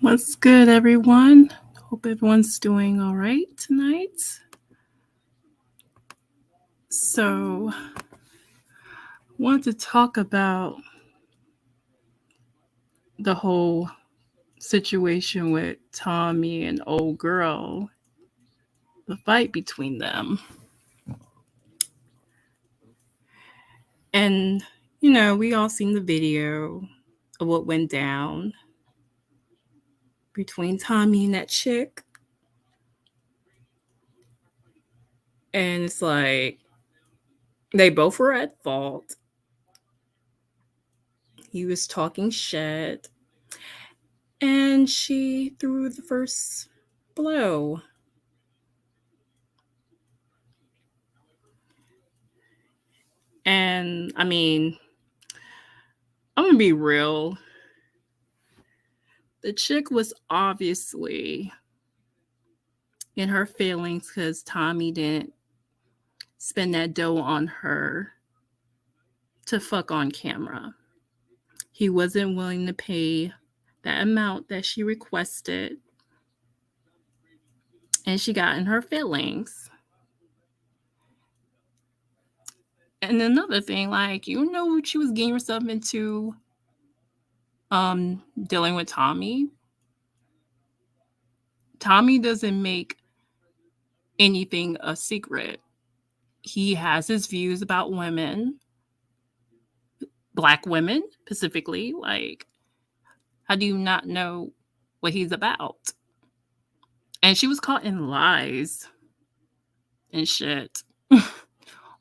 What's good, everyone? Hope everyone's doing all right tonight. So, want to talk about the whole situation with Tommy and old girl, the fight between them. And, we all seen the video of what went down between Tommy and that chick. And it's like, they both were at fault. He was talking shit. And she threw the first blow. And I mean, I'm gonna be real. The chick was obviously in her feelings because Tommy didn't spend that dough on her to fuck on camera. He wasn't willing to pay that amount that she requested. And she got in her feelings. And another thing, like, what she was getting herself into dealing with Tommy. Tommy doesn't make anything a secret. He has his views about women, Black women specifically. Like, how do you not know what he's about? And she was caught in lies and shit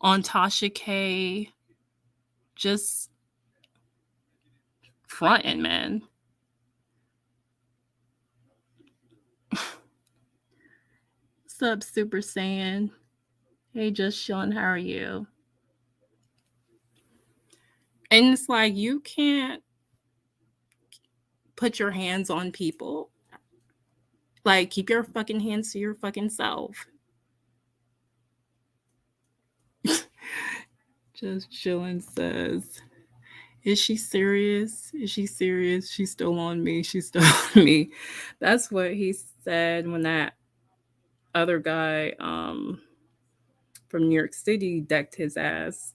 on Tasha K. Just fronting, man. What's up, Super Saiyan? Hey, just chilling. How are you? And it's like, you can't put your hands on people. Like, keep your fucking hands to your fucking self. Just chilling says, is she serious? Is she serious? She's still on me. She's still on me. That's what he said when that other guy from New York City decked his ass.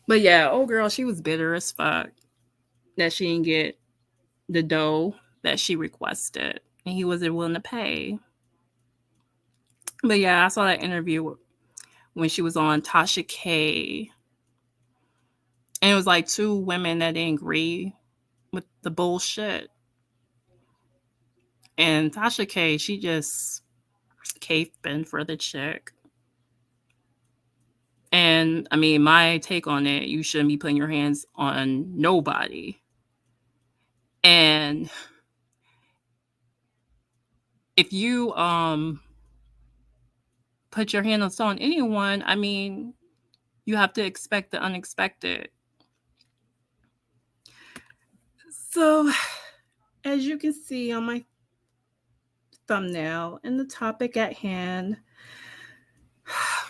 But yeah, old girl, she was bitter as fuck that she didn't get the dough that she requested and he wasn't willing to pay. But yeah, I saw that interview when she was on Tasha K. And it was like two women that didn't agree with the bullshit. And Tasha K, she just caving for the chick. And I mean, my take on it, you shouldn't be putting your hands on nobody. And if you put your hands on anyone, I mean, you have to expect the unexpected. So, as you can see on my thumbnail and the topic at hand,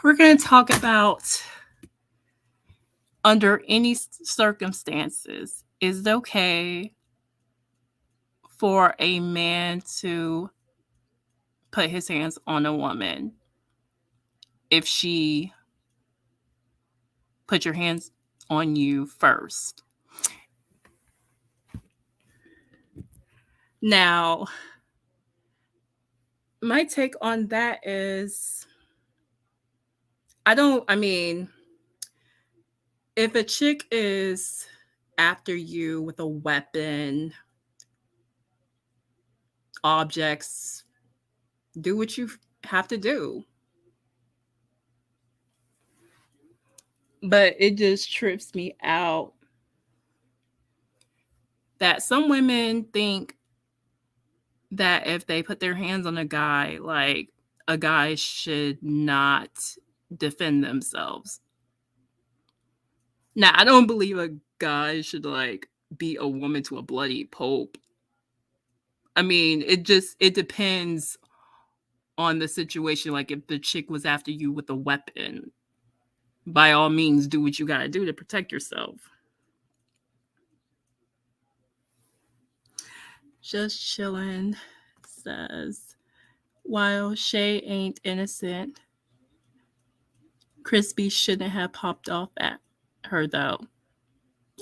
we're going to talk about under any circumstances, is it okay for a man to put his hands on a woman if she put your hands on you first? Now, my take on that is, I mean, if a chick is after you with a weapon, objects, do what you have to do. But it just trips me out that some women think that if they put their hands on a guy, like, a guy should not defend themselves. Now, I don't believe a guy should, like, beat a woman to a bloody pulp. I mean, it depends on the situation. Like, if the chick was after you with a weapon, by all means, do what you gotta do to protect yourself. Just chillin' says, while Shay ain't innocent, Crispy shouldn't have popped off at her though.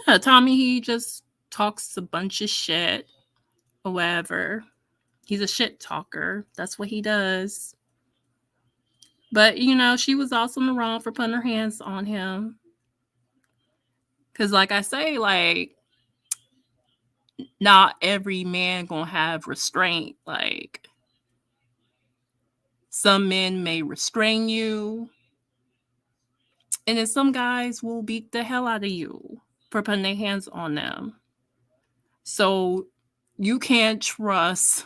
Yeah, Tommy, he just talks a bunch of shit or whatever. He's a shit talker. That's what he does. But, she was also in the wrong for putting her hands on him. Because, like I say, like, not every man gonna have restraint. Like, some men may restrain you, and then some guys will beat the hell out of you for putting their hands on them. So you can't trust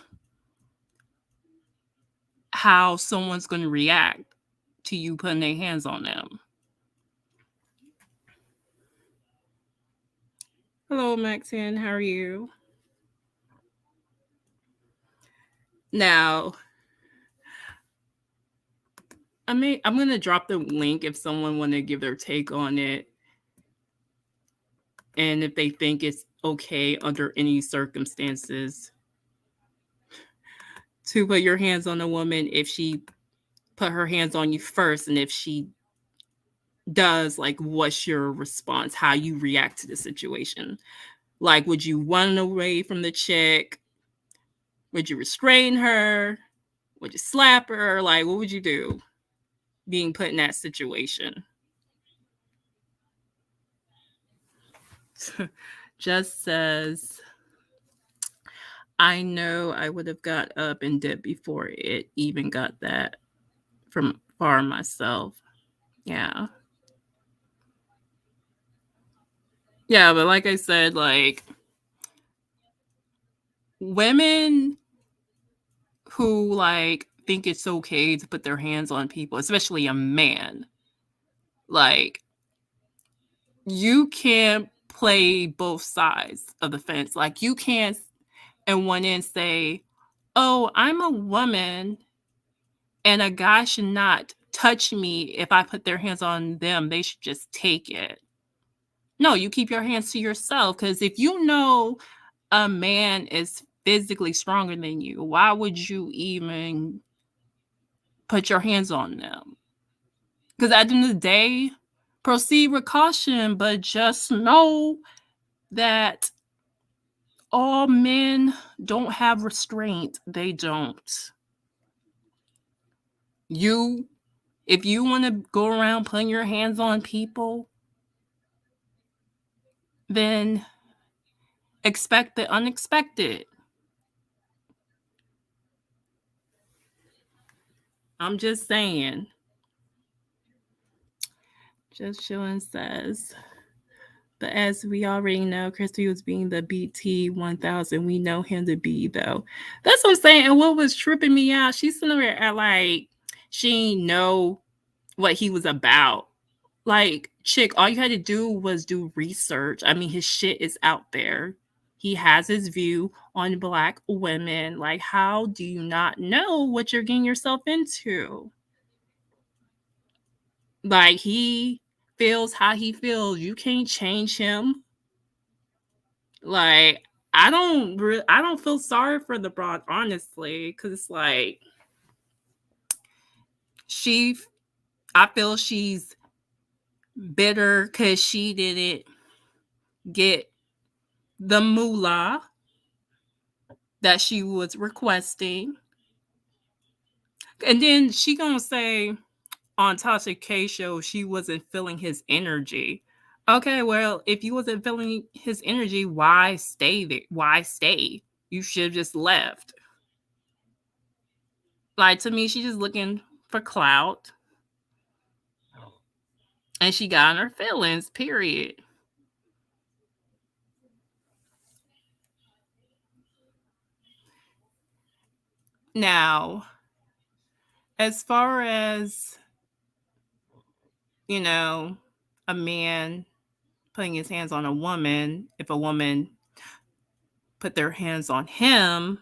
how someone's going to react to you putting their hands on them. Hello, Maxine. How are you? Now, I'm going to drop the link if someone want to give their take on it, and if they think it's okay under any circumstances to put your hands on a woman if she put her hands on you first, and if she does, like, what's your response, how you react to the situation. Like, would you run away from the chick? Would you restrain her? Would you slap her? Like, what would you do being put in that situation? Just says, I know I would have got up and dipped before it even got that from far myself. Yeah. Yeah, but like I said, like, women who, like, think it's okay to put their hands on people, especially a man, like, you can't play both sides of the fence. Like, you can't in one end say, oh, I'm a woman and a guy should not touch me. If I put their hands on them, they should just take it. No, you keep your hands to yourself, because if you know a man is physically stronger than you, why would you even put your hands on them? Because at the end of the day, proceed with caution, but just know that all men don't have restraint. They don't. If you want to go around putting your hands on people, then expect the unexpected. I'm just saying. Just Chillin' says, but as we already know, Crispy was being the BT 1000. We know him to be, though. That's what I'm saying. And what was tripping me out, she's sitting there at like, she didn't know what he was about. Like, chick, all you had to do was do research. I mean, his shit is out there. He has his view on Black women. Like, how do you not know what you're getting yourself into? Like, he feels how he feels. You can't change him. Like, I don't feel sorry for the broad, honestly, because it's like I feel she's bitter because she didn't get the moolah that she was requesting. And then she gonna say on Tasha K show she wasn't feeling his energy. Okay, well, if you wasn't feeling his energy, why stay there? Why stay? You should have just left. Like, to me, she's just looking for clout. And she got in her feelings, period. Now, as far as, a man putting his hands on a woman, if a woman put their hands on him,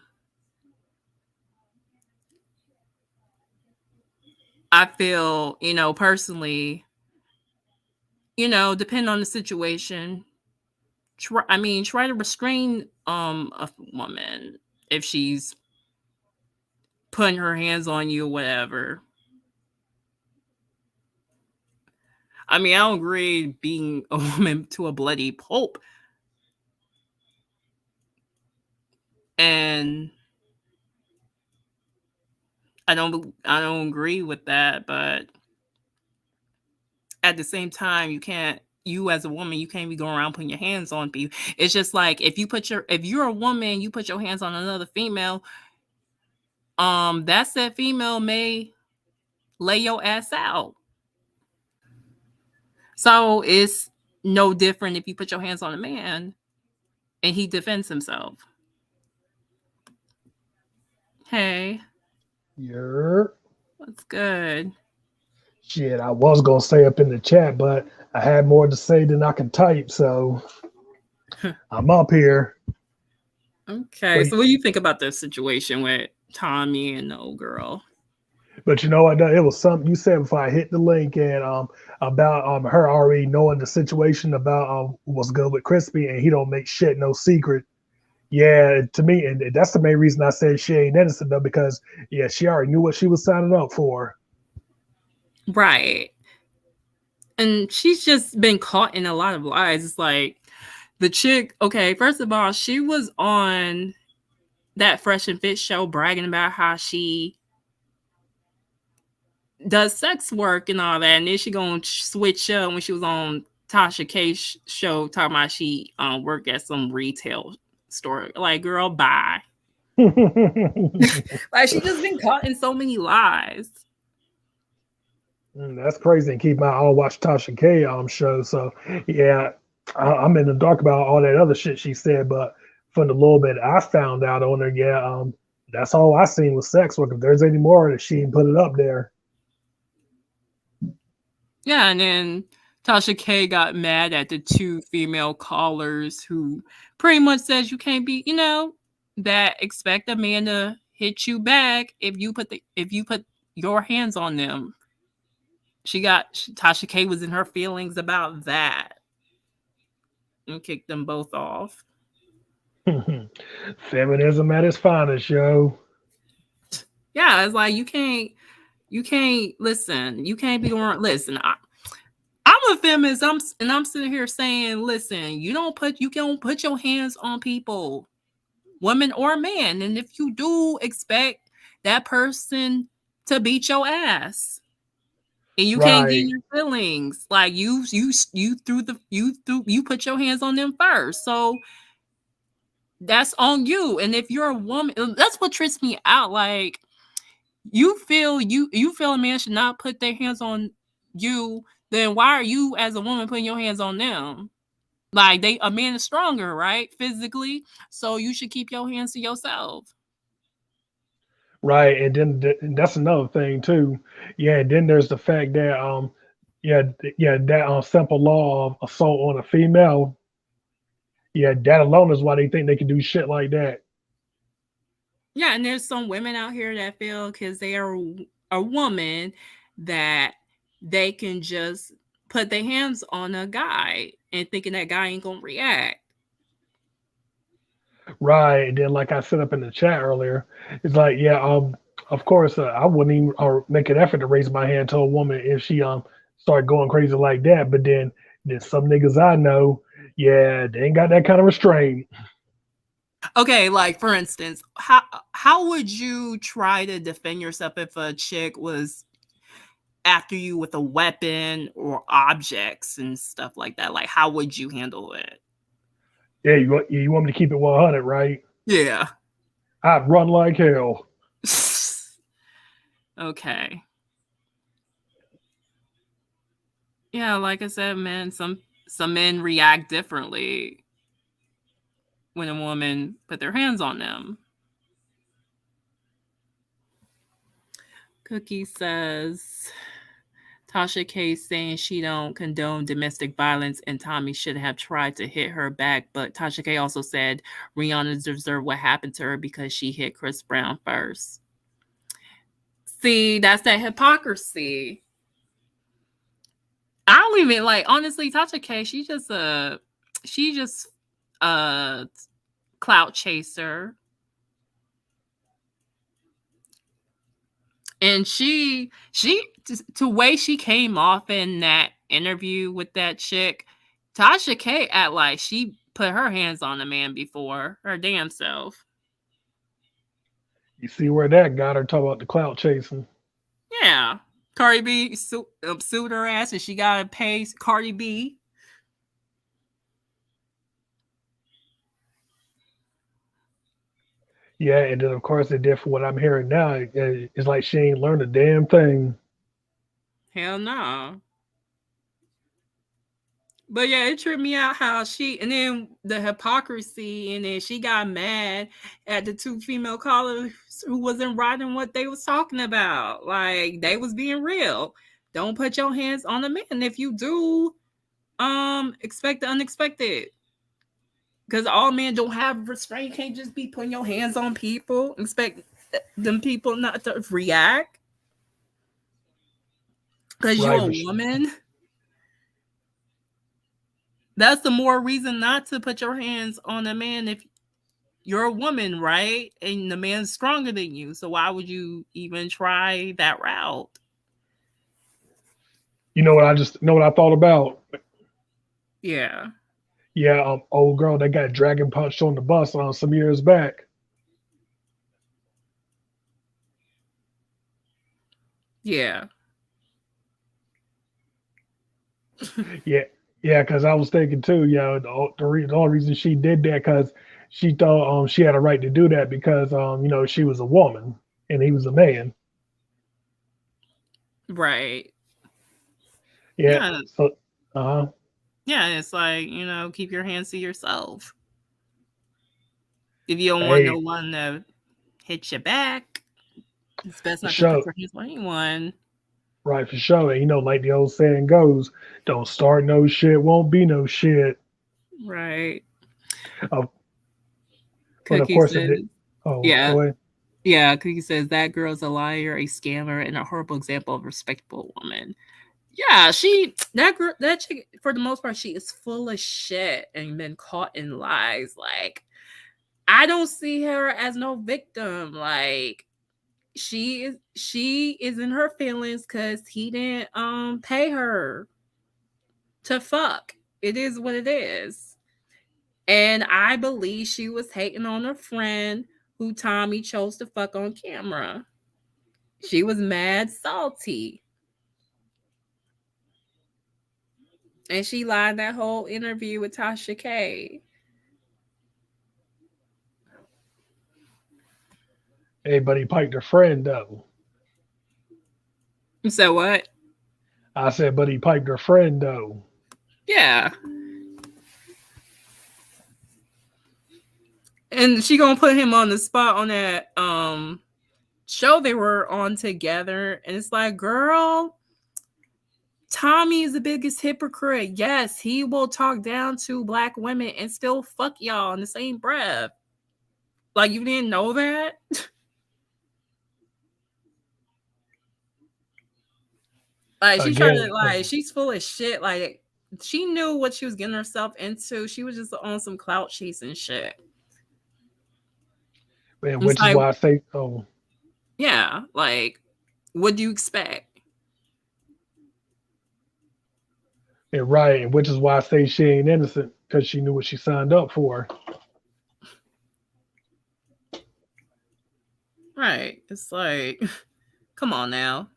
I feel, personally, depending on the situation, try to restrain a woman. if she's putting her hands on you or whatever. I mean, I don't agree being a woman to a bloody pulp. And I don't agree with that, but at the same time, you as a woman, you can't be going around putting your hands on people. It's just like if you're a woman, you put your hands on another female, that said female may lay your ass out. So it's no different if you put your hands on a man and he defends himself. Hey, You're what's good? shit. I was gonna say up in the chat, but I had more to say than I can type, so I'm up here. Okay, But so what do you think about this situation with Tommy and the old girl? but you know what? It was something you said before I hit the link and about her already knowing the situation about what's good with Crispy and he don't make shit no secret. Yeah, to me, and that's the main reason I said she ain't innocent though, because yeah, she already knew what she was signing up for. Right. And she's just been caught in a lot of lies. It's like the chick, okay, first of all, she was on that Fresh and Fit show bragging about how she does sex work and all that. And then she gonna switch up when she was on Tasha K's show talking about she worked at some retail store. Like, girl, bye. Like, she just been caught in so many lies. That's crazy. And keep my all watch Tasha K show. So yeah, I'm in the dark about all that other shit she said, but from the little bit I found out on her, yeah, that's all I seen was sex work. If there's any more that she didn't put it up there. Yeah, and then Tasha K got mad at the two female callers who pretty much says you can't be, that expect a man to hit you back if you put your hands on them. Tasha K was in her feelings about that and kicked them both off. Feminism at its finest, yo. Yeah, it's like you can't listen. You can't be going. Listen, I'm a feminist. I'm sitting here saying, listen, you don't put your hands on people, woman or man, and if you do, expect that person to beat your ass, and you can't get Right. your feelings. Like you put your hands on them first, so that's on you. And if you're a woman, that's what trips me out. Like you feel a man should not put their hands on you, then why are you as a woman putting your hands on them? Like a man is stronger, right? Physically. So you should keep your hands to yourself. Right. And then and that's another thing too. Yeah. And then there's the fact that yeah that simple law of assault on a female. Yeah, that alone is why they think they can do shit like that. Yeah, and there's some women out here that feel because they are a woman that they can just put their hands on a guy and thinking that guy ain't gonna react. Right. And then, like I said up in the chat earlier, it's like, yeah, of course, I wouldn't even or make an effort to raise my hand to a woman if she started going crazy like that. But then some niggas I know, yeah, they ain't got that kind of restraint. Okay, like for instance, how would you try to defend yourself if a chick was after you with a weapon or objects and stuff like that? Like, how would you handle it? Yeah, you want me to keep it 100, right? Yeah. I'd run like hell. Okay. Yeah, like I said, man, some men react differently when a woman put their hands on them. Cookie says Tasha K saying she don't condone domestic violence and Tommy should have tried to hit her back, but Tasha K also said Rihanna deserved what happened to her because she hit Chris Brown first. See, that's that hypocrisy. I don't even like honestly, Tasha K, she just a clout chaser. And she to way she came off in that interview with that chick, Tasha K act like she put her hands on a man before her damn self. You see where that got her talking about the clout chasing. Yeah. Cardi B sued her ass and she gotta pay Cardi B. Yeah, and then of course it did for what I'm hearing now. It's like she ain't learned a damn thing. Hell no. But yeah, it tripped me out how and then the hypocrisy, and then she got mad at the two female callers who wasn't writing what they was talking about. Like, they was being real. Don't put your hands on a man. If you do, expect the unexpected. Because all men don't have restraint. You can't just be putting your hands on people. Expect them people not to react. Because you're Right. a woman. That's the more reason not to put your hands on a man if you're a woman, right? And the man's stronger than you. So why would you even try that route? You know what I just know what I thought about? Yeah. Yeah, old girl that got dragon punched on the bus some years back. Yeah. Yeah, yeah, because I was thinking too. Yeah, the only reason she did that because she thought she had a right to do that because she was a woman and he was a man. Right. Yeah, Yeah. so uh Yeah. It's like, keep your hands to yourself. If you don't want no hey, one to hit your back, it's best for not to put sure, your hands on anyone. right, for sure. And like the old saying goes, don't start no shit, won't be no shit. Right. Uh, but of Cookie course says, oh, yeah. go ahead. Yeah. Cookie says that girl's a liar, a scammer, and a horrible example of a respectable woman. Yeah, that chick, for the most part, she is full of shit and been caught in lies. Like, I don't see her as no victim. Like, she is in her feelings because he didn't pay her to fuck. It is what it is. And I believe she was hating on her friend who Tommy chose to fuck on camera. She was mad salty. And she lied that whole interview with Tasha K. Hey, but he piped her friend though. So what? I said, but he piped her friend though. Yeah. And she gonna put him on the spot on that show they were on together. And it's like, girl, Tommy is the biggest hypocrite. Yes, he will talk down to black women and still fuck y'all in the same breath. Like, you didn't know that? Like, she tried to, Again, like, she's full of shit. Like, she knew what she was getting herself into. She was just on some clout chasing shit. and It's which is like, why I say, yeah, like, what do you expect? and right, and which is why I say she ain't innocent because she knew what she signed up for. Right. It's like, come on now.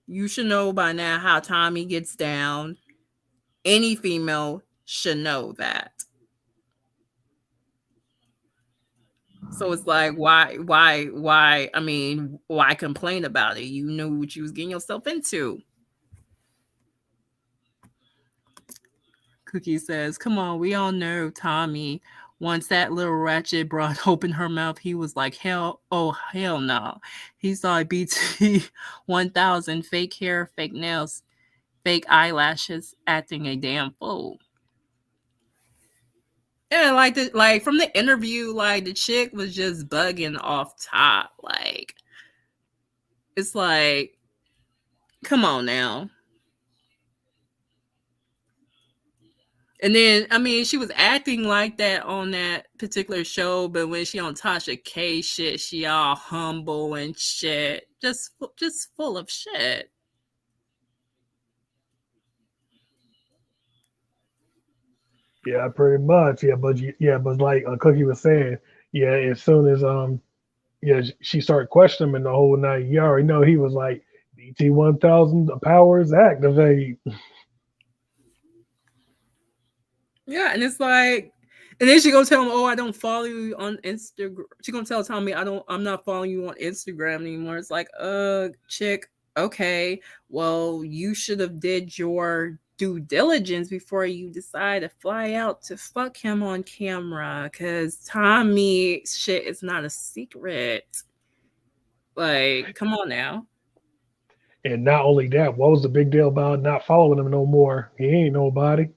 You should know by now how Tommy gets down. Any female should know that. So it's like, I mean, why complain about it? You knew what you was getting yourself into. Cookie says, come on, we all know Tommy. Once that little ratchet broad opened her mouth, he was like, hell no. He saw BT 1000, fake hair, fake nails, fake eyelashes, acting a damn fool. Yeah, like from the interview, like the chick was just bugging off top. Like, it's like, come on now. And then, I mean, she was acting like that on that particular show, but when she on Tasha K shit, she all humble and shit, just full of shit. Yeah, pretty much. But like Cookie was saying, yeah, as soon as she started questioning him the whole night. You already know he was like, BT 1000 powers activate. Yeah, and it's like, and then she gonna tell him, "Oh, I don't follow you on Instagram." She gonna tell Tommy, I'm not following you on Instagram anymore." It's like, chick, okay, well, you should have did your due diligence before you decide to fly out to fuck him on camera, because Tommy shit is not a secret. Like, come on now. And not only that, what was the big deal about not following him no more? He ain't nobody.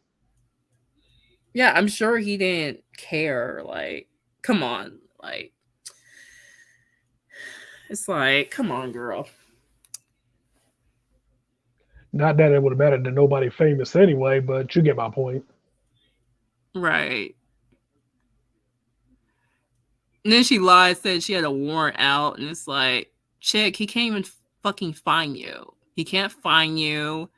Yeah, I'm sure he didn't care. Like, come on, like, it's like, come on, girl. Not that it would have mattered to nobody famous anyway, but you get my point. Right. And then she lied, said she had a warrant out, and it's like, chick, he can't even fucking find you. He can't find you.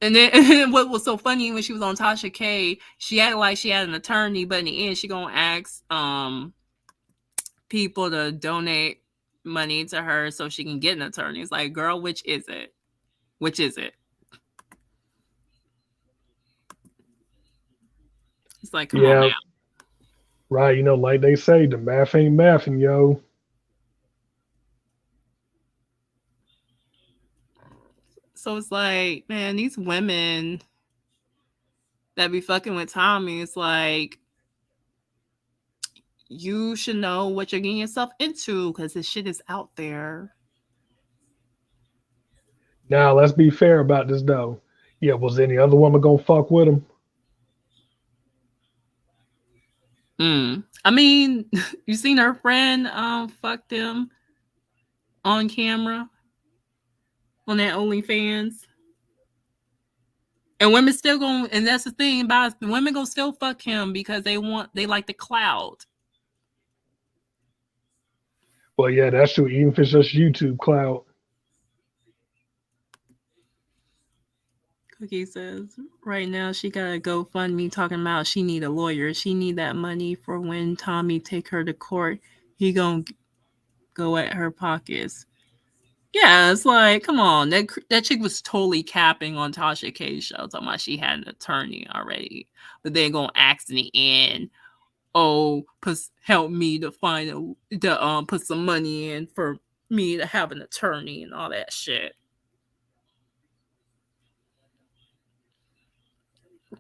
And then, and then what was so funny when she was on Tasha K, she acted like she had an attorney, but in the end, she gonna ask people to donate money to her so she can get an attorney. It's like, girl, which is it? Which is it? It's like, come on Yeah, now. right. You know, like they say, the math ain't mathing, yo. So it's like, man, these women that be fucking with Tommy, it's like, you should know what you're getting yourself into because this shit is out there. Now let's be fair about this though. Yeah, was any other woman gonna fuck with him? I mean, you seen her friend fuck them on camera on that OnlyFans. And women still going, and that's the thing about it, women gonna still fuck him because they like the clout. Well, yeah, that's true. Even if it's just YouTube cloud. Cookie says right now she got a GoFundMe talking about she need a lawyer. She need that money for when Tommy take her to court. He gonna go at her pockets. Yeah, it's like, come on, that chick was totally capping on Tasha K's show, talking about she had an attorney already, but then gonna ask in the end, oh, help me to put some money in for me to have an attorney and all that shit.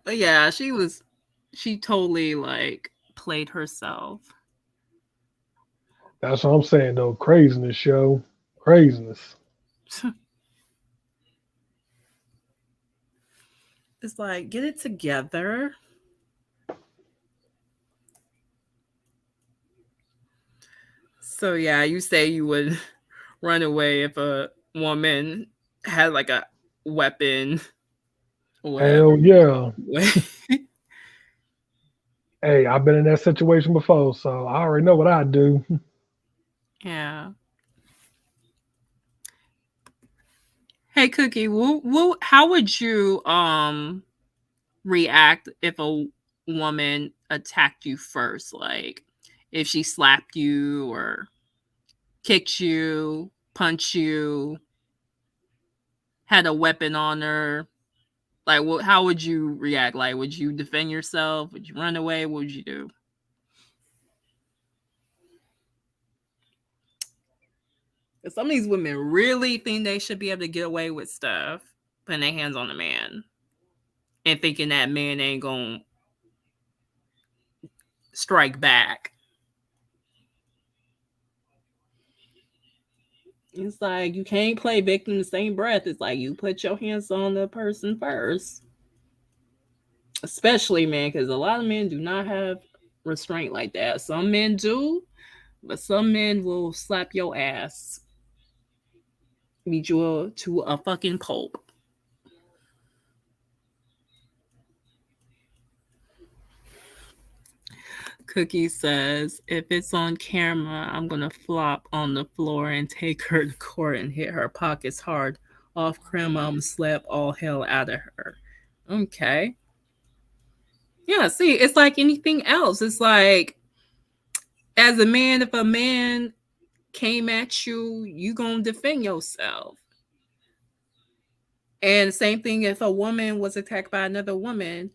But yeah, she totally like played herself. That's what I'm saying though. Craziness, show. Craziness. It's like, get it together. So yeah, you say you would run away if a woman had like a weapon or Hell whatever. yeah. Hey, I've been in that situation before, so I already know what I do. Yeah. Hey, Cookie, how would you react if a woman attacked you first? Like, if she slapped you or kicked you, punched you, had a weapon on her. Like, how would you react? Like, would you defend yourself? Would you run away? What would you do? Some of these women really think they should be able to get away with stuff, putting their hands on a man, and thinking that man ain't gonna strike back. It's like you can't play victim in the same breath. It's like you put your hands on the person first, especially men, because a lot of men do not have restraint like that. Some men do, but some men will slap your ass, beat you to a fucking pulp. Cookie says, if it's on camera, I'm going to flop on the floor and take her to court and hit her pockets hard. Off camera, I'm slap all hell out of her. Okay. Yeah, see, it's like anything else. It's like, as a man, if a man came at you, you going to defend yourself. And same thing if a woman was attacked by another woman,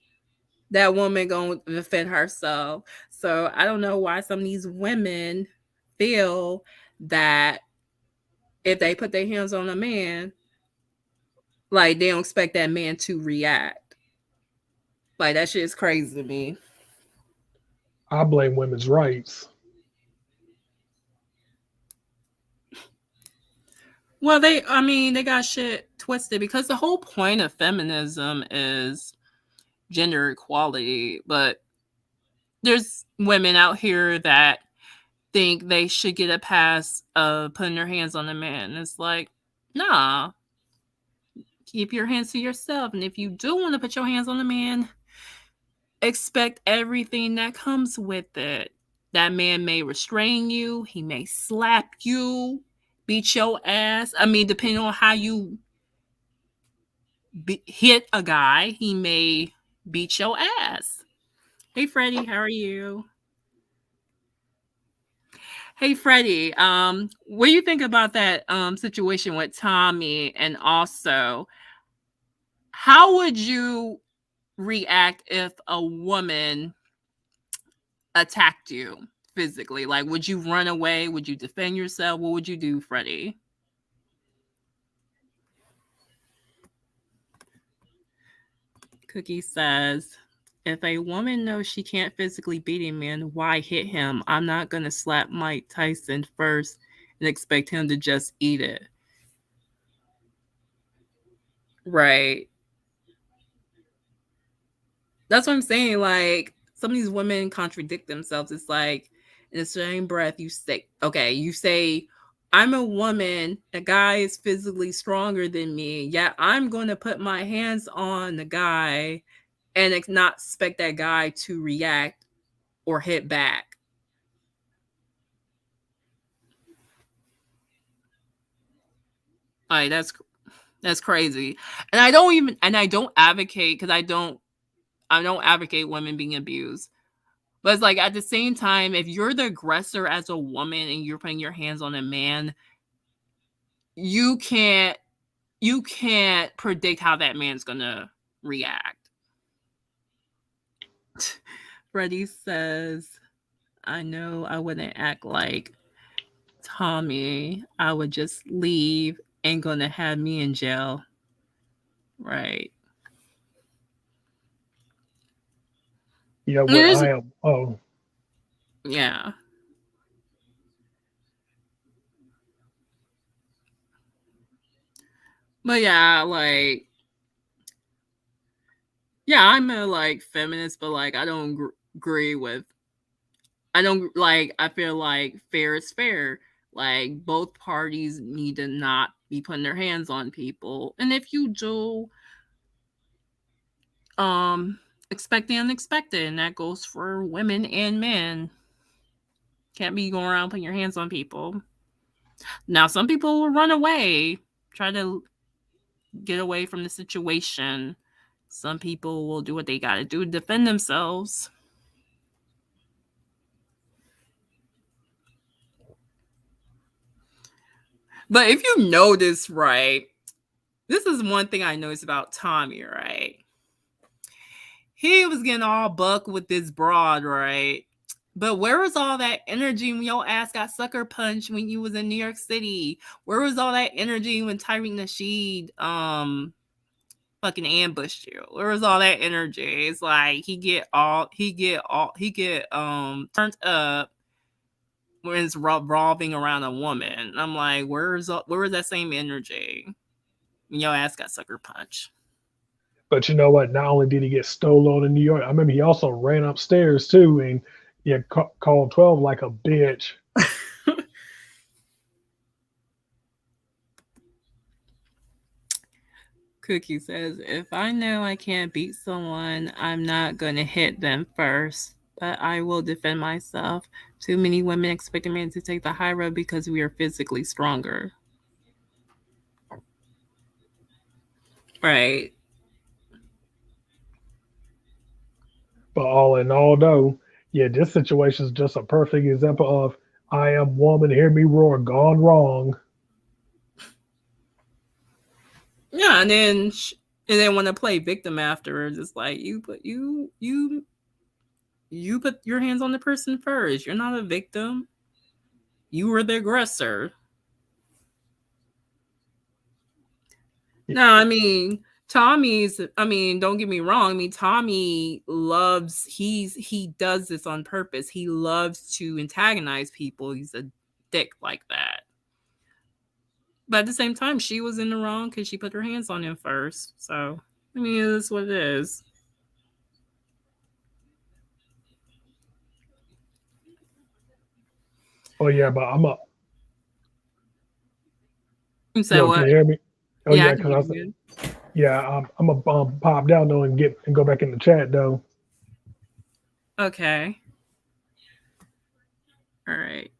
that woman going to defend herself. So I don't know why some of these women feel that if they put their hands on a man, like they don't expect that man to react. Like that shit is crazy to me. I blame women's rights. Well, they got shit twisted because the whole point of feminism is gender equality, but there's women out here that think they should get a pass of putting their hands on a man. It's like, nah, keep your hands to yourself. And if you do want to put your hands on a man, expect everything that comes with it. That man may restrain you, he may slap you, beat your ass. I mean, depending on how you hit a guy, he may beat your ass. Hey, Freddie, how are you? Hey, Freddie, what do you think about that situation with Tommy? And also, how would you react if a woman attacked you physically? Like, would you run away? Would you defend yourself? What would you do, Freddie? Cookie says, if a woman knows she can't physically beat a man, why hit him? I'm not going to slap Mike Tyson first and expect him to just eat it. Right. That's what I'm saying. Like, some of these women contradict themselves. It's like, in the same breath, you say, I'm a woman, a guy is physically stronger than me, yet I'm going to put my hands on the guy and not expect that guy to react or hit back. Like, that's crazy. And I don't advocate, because I don't advocate women being abused. But it's like, at the same time, if you're the aggressor as a woman and you're putting your hands on a man, you can't predict how that man's gonna react. Freddie says, I know I wouldn't act like Tommy. I would just leave. Ain't gonna have me in jail. Right. Yeah, well, I am. Oh, Yeah. But yeah, like, yeah, I'm a like feminist, but like I don't agree with. I don't like. I feel like fair is fair. Like both parties need to not be putting their hands on people, and if you do, expect the unexpected, and that goes for women and men. Can't be going around putting your hands on people. Now, some people will run away, try to get away from the situation. Some people will do what they got to do to defend themselves. But if you notice, right, this is one thing I noticed about Tommy, right? He was getting all buck with this broad, right? But where was all that energy when your ass got sucker punched when you was in New York City? Where was all that energy when Tyreek Nasheed fucking ambushed you? Where was all that energy? It's like he get turned up when it's revolving around a woman. I'm like, where was that same energy when your ass got sucker punched? but you know what? Not only did he get stolen in New York, I remember he also ran upstairs too, and yeah, called 12 like a bitch. Cookie says, if I know I can't beat someone, I'm not going to hit them first. but I will defend myself. Too many women expect a man to take the high road because we are physically stronger. Right. But all in all, though, yeah, this situation is just a perfect example of I am woman, hear me roar, gone wrong. Yeah, and then want to play victim afterwards. It's like you put your hands on the person first. You're not a victim. You were the aggressor. No, I mean don't get me wrong. I mean, Tommy he does this on purpose. He loves to antagonize people. He's a dick like that. But at the same time, she was in the wrong because she put her hands on him first. So, I mean, it is what it is. Oh yeah, but I'm a You say yo. Can what? you hear me? Oh Yeah, I yeah, can because hear I said you. yeah. I'm a pop down though and get and go back in the chat though. Okay. All right.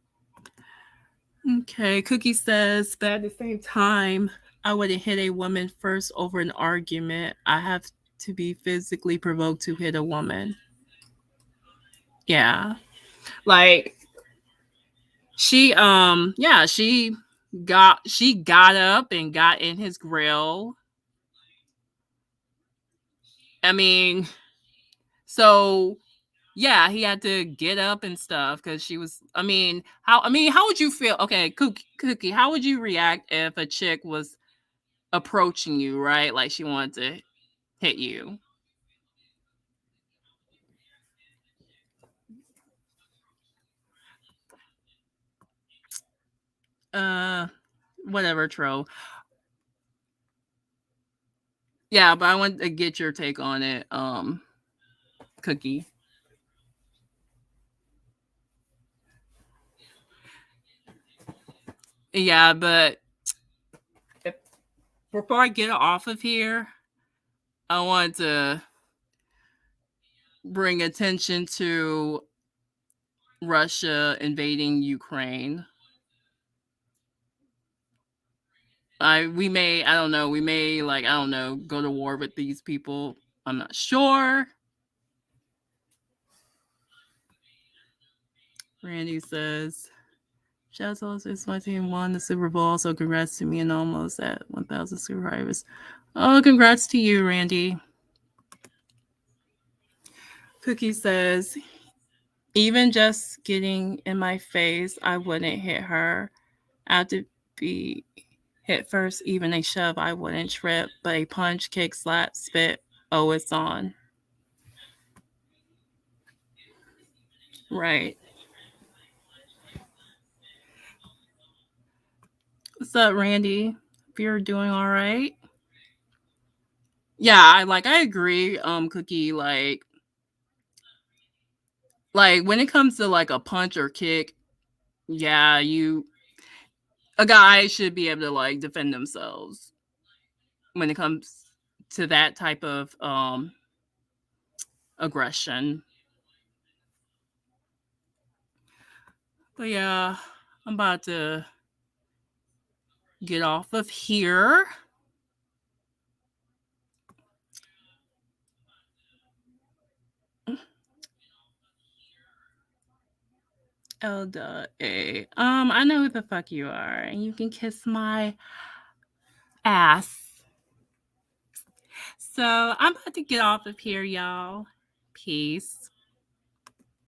Okay. Cookie says, but at the same time, I wouldn't hit a woman first over an argument. I have to be physically provoked to hit a woman. Yeah. Like she got up and got in his grill. I mean, so yeah, he had to get up and stuff because she was. How would you feel? Okay, Cookie, how would you react if a chick was approaching you, right? Like she wanted to hit you. Uh, whatever, Tro. Yeah, but I want to get your take on it, Cookie. Yeah, but before I get off of here, I want to bring attention to Russia invading Ukraine. I don't know, we may I don't know, go to war with these people. I'm not sure. Randy says, shout out to my team won the Super Bowl. So congrats to me and almost at 1,000 subscribers. Oh, congrats to you, Randy. Cookie says, even just getting in my face, I wouldn't hit her. I have to be hit first, even a shove, I wouldn't trip, but a punch, kick, slap, spit, oh, it's on. Right. What's up, Randy? If you're doing all right. Yeah, I agree, Cookie, when it comes to a punch or kick, yeah, a guy should be able to defend themselves when it comes to that type of aggression. But yeah, I'm about to get off of here. Elda A. I know who the fuck you are, and you can kiss my ass. So I'm about to get off of here, y'all. Peace.